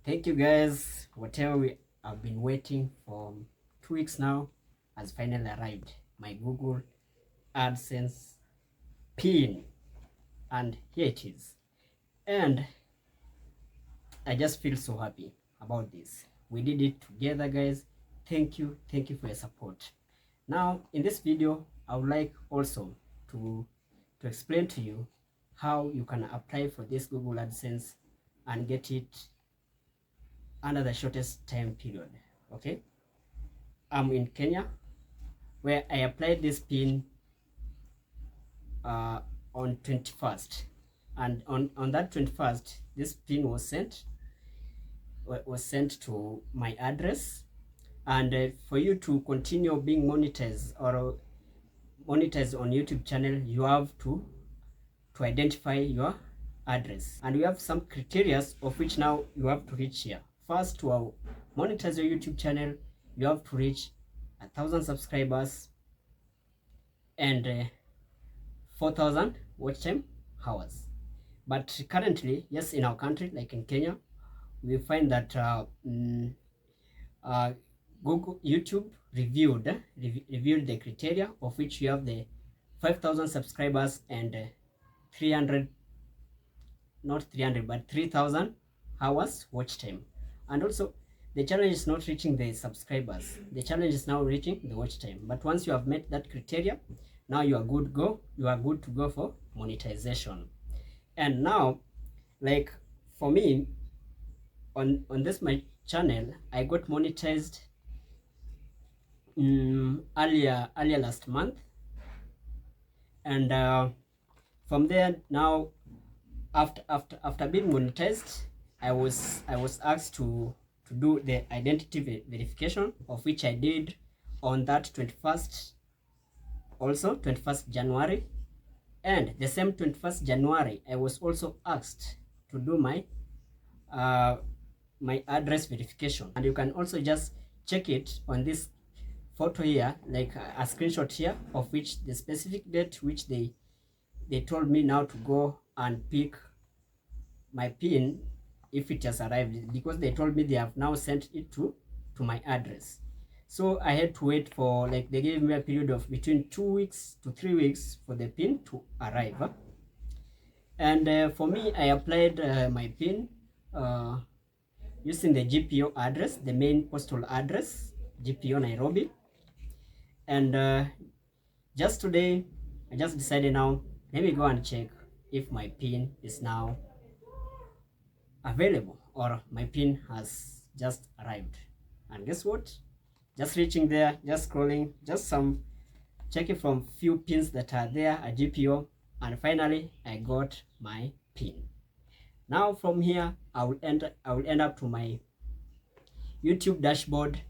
Thank you guys. Whatever we have been waiting for 2 weeks now has finally arrived. My Google AdSense PIN, and here it is. And I just feel so happy about this. We did it together, guys. Thank you for your support. Now in this video, I would like also to explain to you how you can apply for this Google AdSense and get it under the shortest time period. Okay, I'm in Kenya, where I applied this pin on 21st, and on that 21st this pin was sent to my address. And for you to continue being monetized or monetized on YouTube channel, you have to identify your address, and we have some criteria of which now you have to reach here. First, to monetize your YouTube channel, you have to reach 1,000 subscribers and 4,000 watch time hours. But currently, yes, in our country, like in Kenya, we find that Google YouTube reviewed the criteria of which you have the 5,000 subscribers and 300, not 300, but 3,000 hours watch time. And also, the challenge is not reaching the subscribers. The challenge is now reaching the watch time. But once you have met that criteria, now you are good to go for monetization. And now, like for me, on this my channel, I got monetized earlier last month, and from there now, after being monetized, I was asked to do the identity verification, of which I did on that 21st, also 21st January. And the same 21st January, I was also asked to do my my address verification. And you can also just check it on this photo here, like a screenshot here, of which the specific date which they told me now to go and pick my pin if it has arrived, because they told me they have now sent it to my address. So I had to wait for, like, they gave me a period of between 2 weeks to 3 weeks for the pin to arrive. And for me, I applied my pin using the GPO address, the main postal address, GPO Nairobi. And just today, I just decided now, let me go and check if my pin is now available or my pin has just arrived. And guess what? Just reaching there, just scrolling, just some checking from few pins that are there, a GPO, and finally I got my pin. Now from here, I will end up to my YouTube dashboard.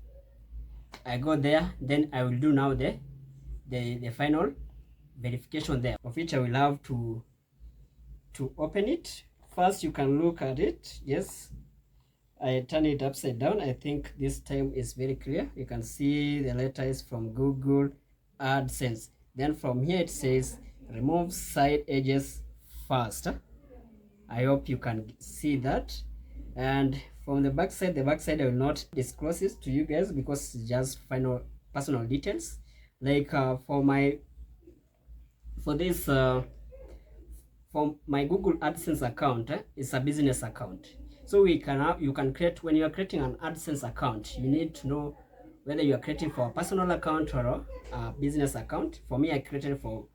I go there, then I will do now the final verification there, of which I will have to open it. First, you can look at it. Yes, I turn it upside down. I think this time is very clear. You can see the letter is from Google AdSense. Then from here it says remove side edges first. I hope you can see that. And from the back side I will not disclose it to you guys because it's just final personal details. Like for my Google AdSense account, it's a business account. So you can create, when you are creating an AdSense account, you need to know whether you are creating for a personal account or a business account. For me, I created for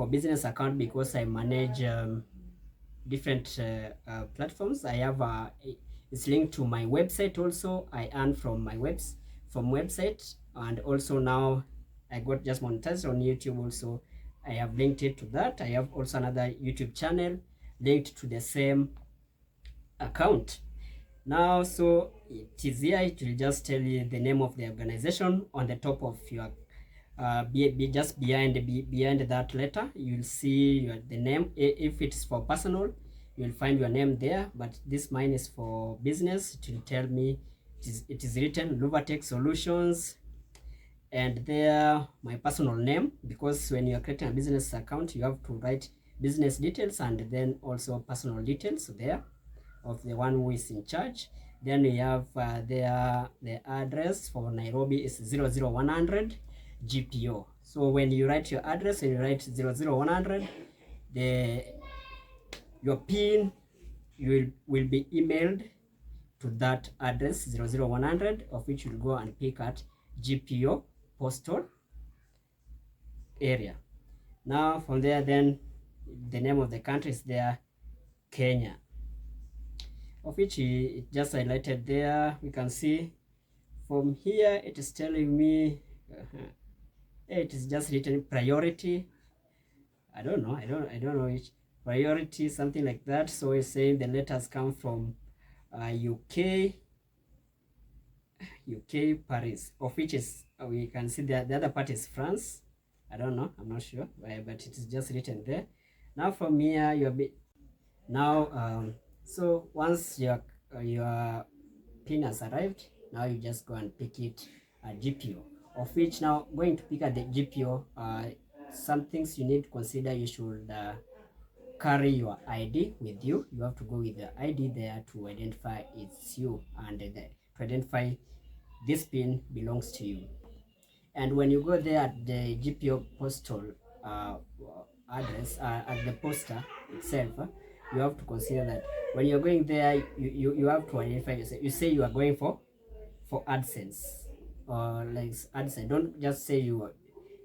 business account because I manage different platforms. I have it's linked to my website also. I earn from my website, and also now I got just monetized on YouTube also. I have linked it to that. I have also another YouTube channel linked to the same account. Now, so it is here. It will just tell you the name of the organization on the top of your just behind that letter. You'll see the name. If it's for personal, you'll find your name there, but this mine is for business. It will tell me it is written Luvatech Solutions, and there my personal name, because when you are creating a business account, you have to write business details and then also personal details there of the one who is in charge. Then we have the address for Nairobi is 00100 GPO. So when you write your address and you write 00100, your PIN will be emailed to that address 00100, of which you'll go and pick at GPO postal area. Now from there, then the name of the country is there, Kenya, of which it just highlighted there. We can see from here it is telling me it is just written priority. I don't know which priority, something like that. So it's saying the letters come from UK Paris, of which is we can see that the other part is France. I don't know, I'm not sure, but it is just written there. Now from here you'll be now so once your PIN has arrived, now you just go and pick it at GPO, of which now going to pick at the GPO, some things you need to consider. You should carry your ID with you. You have to go with the ID there to identify it's you, and to identify this PIN belongs to you. And when you go there at the GPO postal address, at the poster itself, you have to consider that when you're going there, you have to identify yourself. You say you are going for AdSense, or like AdSense. Don't just say you're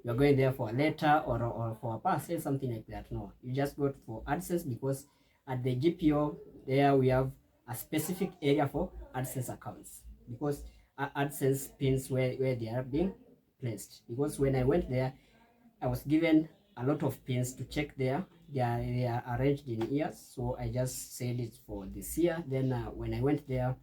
going there for a letter or for a parcel, something like that. No, you just go for AdSense, because at the GPO there we have a specific area for AdSense accounts, because AdSense pins where they are being placed. Because when I went there, I was given a lot of pins to check there. They are arranged in years, so I just said it's for this year. Then when I went there,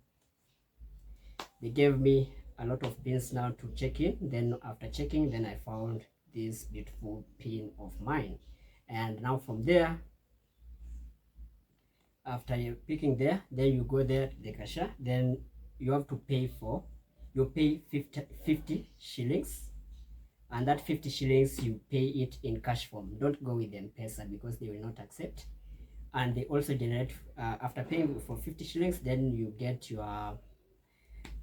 they gave me a lot of pins now to check in. Then after checking, then I found this beautiful pin of mine. And now from there, after you picking there, then you go there to the cashier. Then you have to pay you pay 50 shillings, and that 50 shillings you pay it in cash form. Don't go with M-Pesa, because they will not accept. And they also generate after paying for 50 shillings, then you get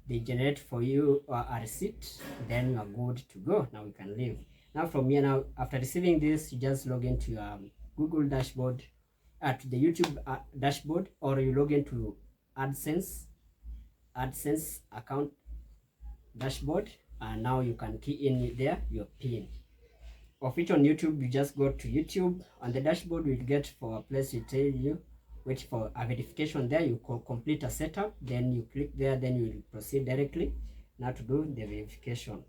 they generate for you a receipt. Then you are good to go. Now you can leave. Now from here, now after receiving this, you just log into your Google dashboard, to the YouTube dashboard, or you log into AdSense account dashboard, and now you can key in there your PIN, of which on YouTube you just go to YouTube. On the dashboard you get for a place, you tell you wait for a verification. There you complete a setup, then you click there, then you will proceed directly now to do the verification.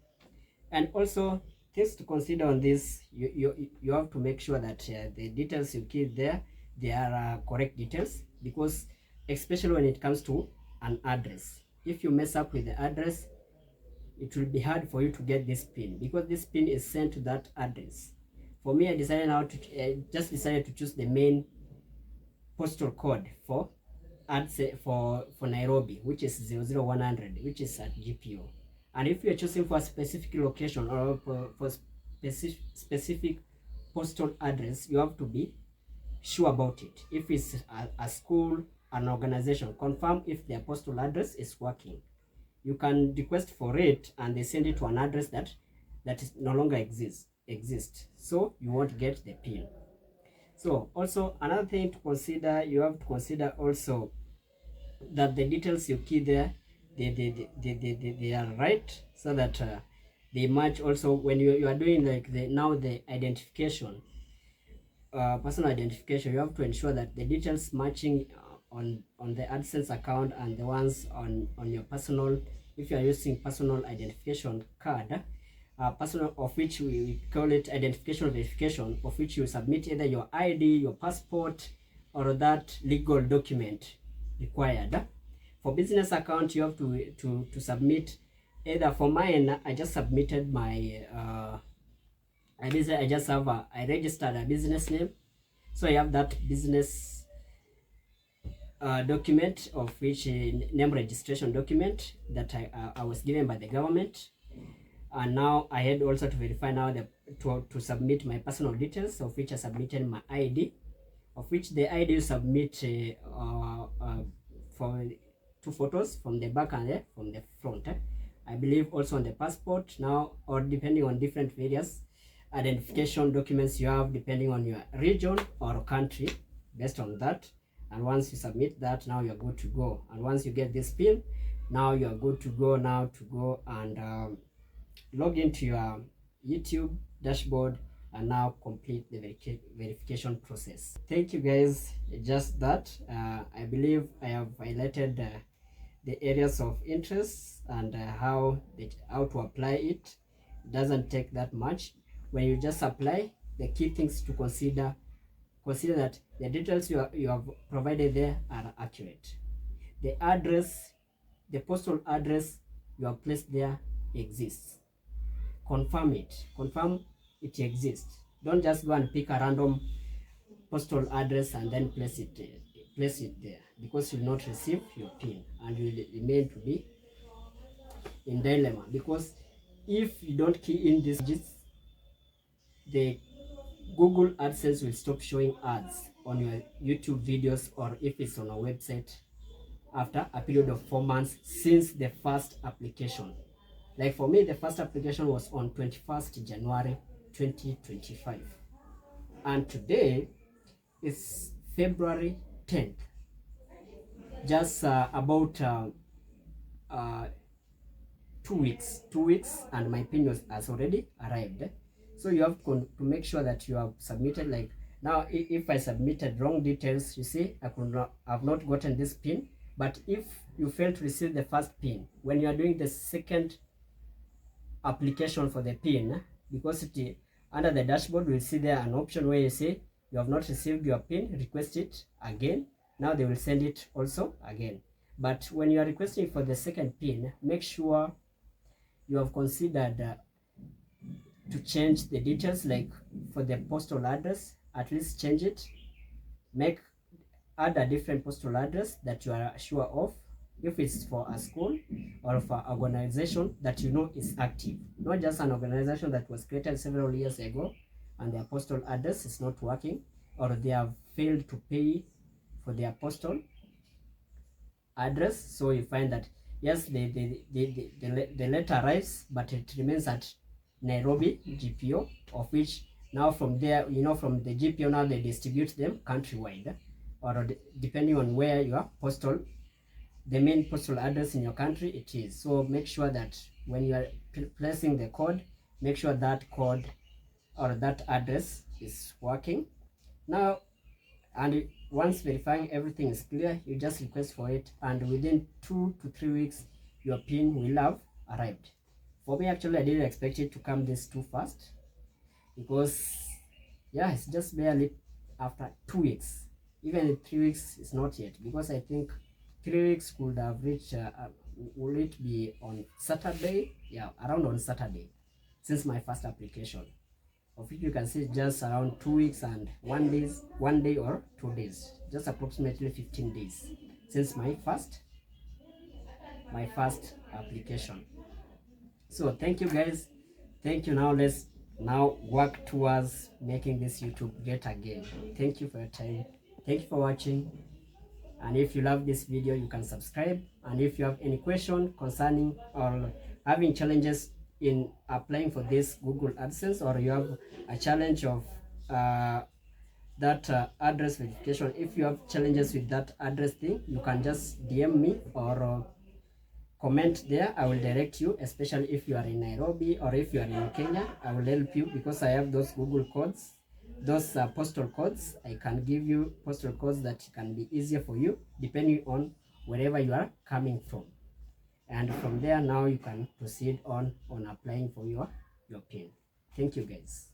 And also things to consider on this, you have to make sure that the details you key there, they are correct details, because especially when it comes to an address, if you mess up with the address, it will be hard for you to get this PIN, because this PIN is sent to that address. For me, I decided now to just decided to choose the main postal code for Nairobi, which is 00100, which is at GPO. And if you're choosing for a specific location or for specific postal address, you have to be sure about it. If it's a school, an organization, confirm if their postal address is working. You can request for it, and they send it to an address that is no longer exist, so you won't get the PIN. So also another thing to consider, you have to consider also that the details you key there, they are right, so that they match. Also when you are doing like the identification, personal identification, you have to ensure that the details matching on the AdSense account and the ones on your personal, if you are using personal identification card, personal, of which we call it identification verification, of which you submit either your ID, your passport, or that legal document required. For business account, you have to submit either. For mine, I just submitted my I registered a business name, so I have that business document, of which name registration document that I was given by the government. And now I had also to verify now to submit my personal details, of which I submitted my ID, of which the ID you submit for two photos from the back and from the front. I believe also on the passport now, or depending on different various identification documents you have depending on your region or country, based on that. And once you submit that, now you're good to go. And once you get this pin, now you're good to go now to go and log into your YouTube dashboard and now complete the verification process. Thank you guys. Just that I believe I have highlighted the areas of interest and how to apply it. It doesn't take that much. When you just apply, the key things to consider that the details you have provided there are accurate. The address, the postal address you have placed there exists. Confirm it exists. Don't just go and pick a random postal address and then place it there, because you will not receive your PIN and you will remain to be in dilemma. Because if you don't key in these digits, the Google AdSense will stop showing ads on your YouTube videos, or if it's on a website, after a period of 4 months since the first application. Like for me, the first application was on 21st January 2025, and today is February 10th. Just about 2 weeks, and my PIN has already arrived. So you have to make sure that you have submitted. Like now, if I submitted wrong details, you see, I've not gotten this PIN. But if you fail to receive the first PIN, when you are doing the second application for the PIN, because under the dashboard we'll see there an option where you say you have not received your PIN, request it again. Now they will send it also again. But when you are requesting for the second PIN, make sure you have considered to change the details. Like for the postal address, at least change it, add a different postal address that you are sure of, if it's for a school or for an organization that you know is active, not just an organization that was created several years ago and their postal address is not working, or they have failed to pay for their postal address. So you find that yes, the letter arrives, but it remains at Nairobi GPO, of which now from there, from the GPO now they distribute them countrywide, or depending on where your the main postal address in your country it is. So make sure that when you are placing the code, make sure that code or that address is working now. And once verifying everything is clear, you just request for it, and within 2 to 3 weeks your PIN will have arrived. For me, actually, I didn't expect it to come this too fast, because yeah, it's just barely after 2 weeks. Even 3 weeks is not yet, because I think 3 weeks could have reached will it be on Saturday? Yeah, around on Saturday, since my first application, of which you can see just around 2 weeks and 1 day or 2 days, just approximately 15 days since my first application. So thank you guys, thank you. Now let's work towards making this YouTube great again. Thank you for your time, thank you for watching, and if you love this video, you can subscribe. And if you have any question concerning or having challenges in applying for this Google AdSense, or you have a challenge of that address verification, if you have challenges with that address thing, you can just DM me or comment there. I will direct you, especially if you are in Nairobi or if you are in Kenya. I will help you, because I have those Google codes, those postal codes. I can give you postal codes that can be easier for you depending on wherever you are coming from. And from there, now you can proceed on applying for your PIN. Thank you guys.